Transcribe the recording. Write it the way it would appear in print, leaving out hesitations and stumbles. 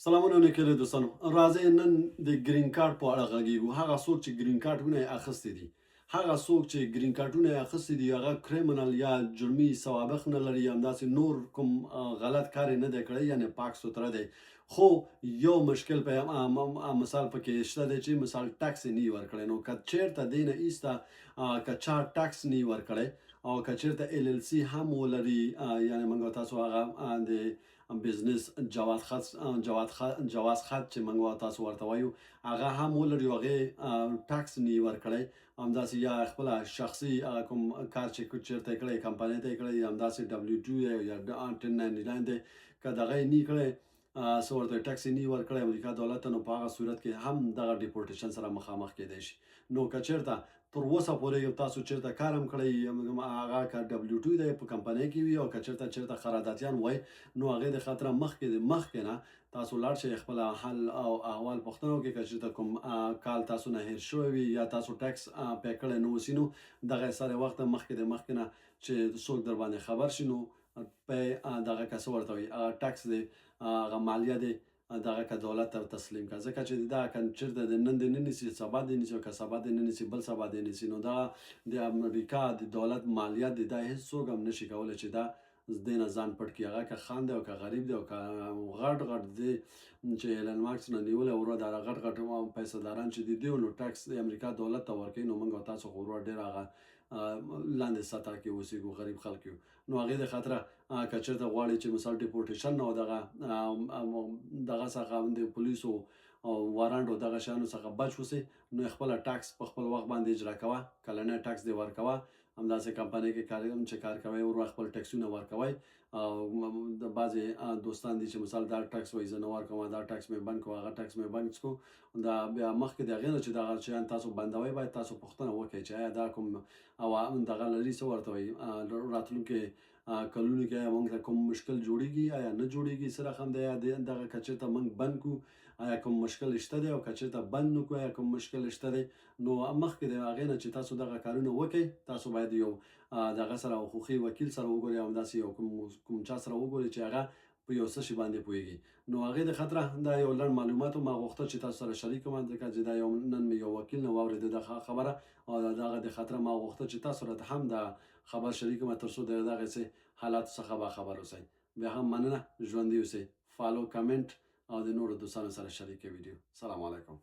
سلامونه نیکه دوستانو راځي نن د گرین کارت په اړه غږیږو. هغه څوک چې گرین کارتونه یې اخیستي دي، هغه څوک چې گرین کارتونه یې اخیستي دي، هغه کریمینل یا جرمي سوابق نه لري، همداسې نور کوم غلط کار یې نه دی کړی، یعنې پاک سوتره دی. خو یو مشکل په مثال پکې شته دی چې مثال ټکس یې نه وي ورکړی. نو که چېرته دې نه ایسته که چا ټکس نه وي ورکړی او که چېرته LLC هم ولري، یعنې موږ او تاسو هغه د بزنس جواز خط چې موږ او تاسو ورته وایو هغه هم ولري او هغې ټکس نه وي ورکړی، همداسې یا خپله شخصي کوم کار چې چېرته یې کړی کمپنۍ ته یې کړی، همداسې W2 دی یا 1099 دی، که دغه یې نه کړی څه ورته ټکس یې نه ورکړی امریکا دولت ته، نو په هغه صورت کې هم دغه ډیپورټیشن سره مخامخ کیدی شي. نو که چېرته تر اوسه پورې تاسو چېرته کار هم کړی هغه که W2 دی په کمپنۍ کې وي او که چېرته قراردادیان وای، نو هغې د خاطره مخکې نه تاسو لاړ شئ خپله حل او احوال پوښتنه وکړئ. که چېرته کوم کال تاسو نه هیر شوی وي یا تاسو ټکس پې کړی نه اوسي، نو دغه سره وخته مخکې نه چې څوک در باندې خبر شي، نو په دغه که څه ورته وایي ټکس دی، هغه مالیه دی، دغه که دولت ته تسلیم کړه. ځکه چې دا که چېرته د نن دې نه نیسي سبا دې نیسي، او که سبا دې نه نیسي بل سبا دې نیسي، نو دا د امریکا د دولت مالیه دی، دا هېڅوک هم نشي کولی چې دا دې نه ځان پټ کړي. هغه که خان دی او که غریب دی او که غټ دی چې ایلن ماسک نه نیولی ورو دغه غټ پیسه داران چې دي، دوی نو ټکس د امریکا دولت ته ورکوي. نو موږ او تاسو خو ورو ډېر هغه لاندې سطح کې اوسېږو، غریب خلک یو. نو هغې د خاطره که چېرته غواړئ چې مثال ډیپورټیشن او دغه څخه د پولیسو او وارنټ او دغه شیانو څخه بچ اوسئ، نو خپله ټکس په خپل وخت باندې اجرا کوه، کلنی ټکس دې ورکوه، همداسې کمپنۍ کې چې کار کوئ ور وخت خپل ټکسونه ورکوئ. او د بعضې دوستان دي چې مثال دا ټکس وایي زه نه ورکوم، دا ټکس مې بند کړو، هغه ټکس مې بند کړو. دا بیا مخکې د هغې نه چې دغه شیان تاسو بندوئ باید تاسو پوښتنه وکړئ چې آیا دا کوم او دغه لري څه ورته وایي راتلونکي کلونو کې آیا موږ ته کوم مشکل جوړیږي آیا نه جوړیږي، څه رقم دی، دغه که چېرته موږ بند کړو آیا کوم مشکل شته دی، او که چېرته بند نه کړو آیا کوم مشکل شته دی. نو مخکې د هغې نه چې تاسو دغه کارونه وکړئ، تاسو باید یو دغه سره حقوقي وکیل سره وګورئ، او همداسې یو کوم چا سره وګورئ چې هغه په یو څه شي باندې پوهېږي. نو هغې د خاطره دا یو لنډ معلومات و، ما غوښتل چې تاسو سره شریک کړم، ځکه چې دا نن مې یو وکیل نه واورېده دغه خبره، او د هغه د خاطره ما غوښتل چې تاسو راته هم دا خبر شریک کړم تر څو د دغسې حالاتو څخه باخبر اوسئ. بیا هم مننه، ژوندي اوسئ، فالو، کمنټ او د نورو دوستانو سره شریکه ویډیو. سلام علیکم.